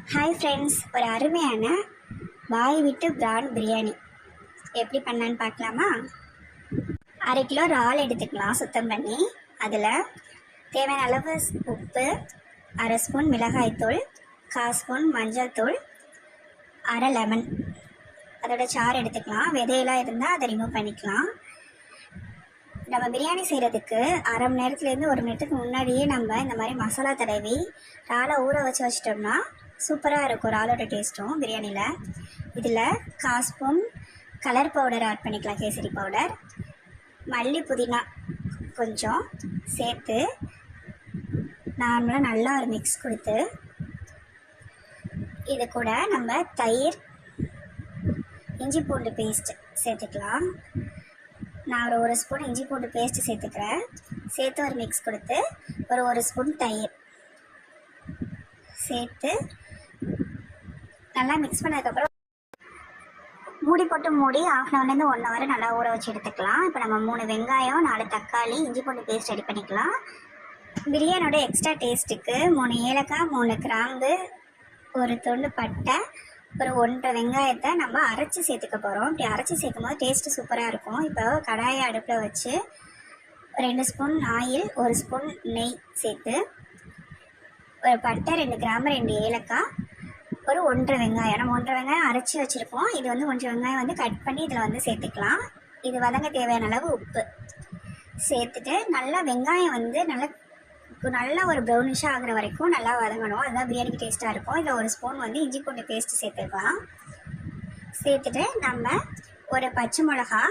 Hi friends, ஒரு அருமையான பாய் விட்டு பிரான் பிரியாணி எப்படி பண்ணலான்னு பார்க்கலாமா? 1/2 கிலோ இறால் எடுத்துக்கலாம் சுத்தம் பண்ணி. அதில் தேவையான அளவு உப்பு, 1/2 ஸ்பூன் மிளகாய்த்தூள், 1/4 ஸ்பூன் மஞ்சள் தூள், 1/2 லெமன் அதோட சாறு எடுத்துக்கலாம். விதையெல்லாம் இருந்தால் அதை ரிமூவ் பண்ணிக்கலாம். நம்ம பிரியாணி செய்கிறதுக்கு 1/2 மணி நேரத்துலேருந்து 1 மணி நேரத்துக்கு முன்னாடியே நம்ம இந்த மாதிரி மசாலா தடவி இறாலை ஊற வச்சிட்டோம்னா சூப்பராக இருக்கும் இறாலோட டேஸ்ட்டும் பிரியாணியில். இதில் 1/4 ஸ்பூன் கலர் பவுடர் ஆட் பண்ணிக்கலாம், கேசரி பவுடர். மல்லி புதினா கொஞ்சம் சேர்த்து நார்மலாக நல்லா ஒரு மிக்ஸ் கொடுத்து இது கூட நம்ம தயிர், இஞ்சி பூண்டு பேஸ்ட் சேர்த்துக்கலாம். நான் ஒரு ஸ்பூன் இஞ்சி பூண்டு பேஸ்ட்டு சேர்த்துக்கிறேன். சேர்த்து ஒரு மிக்ஸ் கொடுத்து ஒரு ஸ்பூன் தயிர் சேர்த்து நல்லா மிக்ஸ் பண்ணதுக்கப்புறம் மூடி போட்டு மூடி 1/2 ஹவர்லேருந்து 1 ஹவர் நல்லா ஊற வச்சு எடுத்துக்கலாம். இப்போ நம்ம 3 வெங்காயம், 4 தக்காளி, இஞ்சி பூண்டு பேஸ்ட் ரெடி பண்ணிக்கலாம். பிரியாணியோட எக்ஸ்ட்ரா டேஸ்ட்டுக்கு 3 ஏலக்காய், 3 கிராம்பு, ஒரு துண்டு பட்டை, ஒரு 1.5 வெங்காயத்தை நம்ம அரைச்சி சேர்த்துக்க போகிறோம். இப்படி அரைச்சி சேர்க்கும் போது டேஸ்ட்டு சூப்பராக இருக்கும். இப்போ கடாயை அடுப்பில் வச்சு 2 ஸ்பூன் ஆயில், 1 ஸ்பூன் நெய் சேர்த்து ஒரு பட்டை, 2 கிராம்பு, 2 ஏலக்காய், ஒரு 1.5 வெங்காயம். நம்ம 1.5 வெங்காயம் அரைச்சி வச்சுருக்கோம். இது 1.5 வெங்காயம் கட் பண்ணி இதில் சேர்த்துக்கலாம். இது வதங்க தேவையான அளவு உப்பு சேர்த்துட்டு நல்லா வெங்காயம் நல்லா ஒரு ப்ரௌனிஷாக ஆகிற வரைக்கும் நல்லா வதங்கணும். அதுதான் பிரியாணிக்கு டேஸ்ட்டாக இருக்கும். இதில் 1 ஸ்பூன் இஞ்சி பூண்டு பேஸ்ட்டு சேர்த்துக்கலாம். சேர்த்துட்டு நம்ம ஒரு பச்சை மிளகா,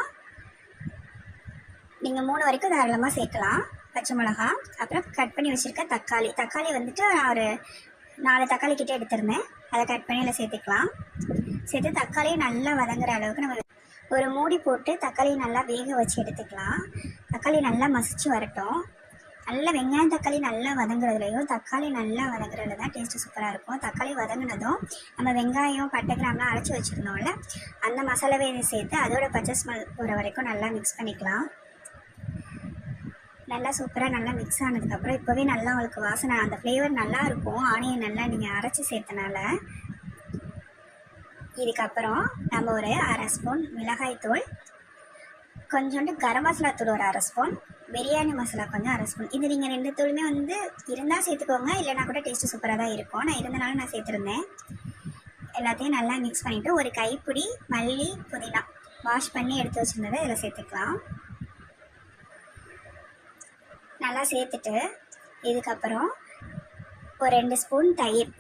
நீங்கள் 3 வரைக்கும் தாராளமாக சேர்க்கலாம். பச்சை மிளகா, அப்புறம் கட் பண்ணி வச்சுருக்க தக்காளி நான் ஒரு 4 தக்காளி கிட்டே எடுத்துருந்தேன். அதை கட் பண்ணி அதில் சேர்த்துக்கலாம். சேர்த்து தக்காளியை நல்லா வதங்குற அளவுக்கு நம்ம ஒரு மூடி போட்டு தக்காளியை நல்லா வேக வச்சு எடுத்துக்கலாம். தக்காளி நல்லா மசிச்சு வரட்டும். நல்லா வெங்காயம் தக்காளி நல்லா வதங்குறதுலையும் தக்காளி நல்லா வதங்குறதுல தான் டேஸ்ட்டு சூப்பராக இருக்கும். தக்காளி வதங்கினதும் நம்ம வெங்காயம், பட்டை, கிராம்லாம் அரைச்சி வச்சுருந்தோம்ல, அந்த மசாலாவை சேர்த்து அதோட பச்சை ஸ்மெல் போகிற வரைக்கும் நல்லா மிக்ஸ் பண்ணிக்கலாம். நல்லா சூப்பராக நல்லா மிக்ஸ் ஆனதுக்கப்புறம் இப்போவே நல்லா உங்களுக்கு வாசனை, அந்த ஃப்ளேவர் நல்லா இருக்கும். ஆனியன் நல்லா நீங்கள் அரைச்சி சேர்த்தனால. இதுக்கப்புறம் நம்ம ஒரு 1/2 ஸ்பூன் மிளகாய்த்தூள், கொஞ்சோண்டு கரம் மசாலா தூள் ஒரு 1/2 ஸ்பூன், பிரியாணி மசாலா கொஞ்சம் 1/2 ஸ்பூன். இது நீங்கள் 2 தூளுமே இருந்தால் சேர்த்துக்கோங்க, இல்லைனா கூட டேஸ்ட்டு சூப்பராக தான் இருக்கும். நான் இருந்தனால நான் சேர்த்துருந்தேன். எல்லாத்தையும் நல்லா மிக்ஸ் பண்ணிவிட்டு ஒரு கைப்பிடி மல்லி புதினா வாஷ் பண்ணி எடுத்து வச்சுருந்ததை இதில் சேர்த்துக்கலாம். நல்லா சேர்த்துட்டு இதுக்கப்புறம் ஒரு 2 ஸ்பூன் தயிர்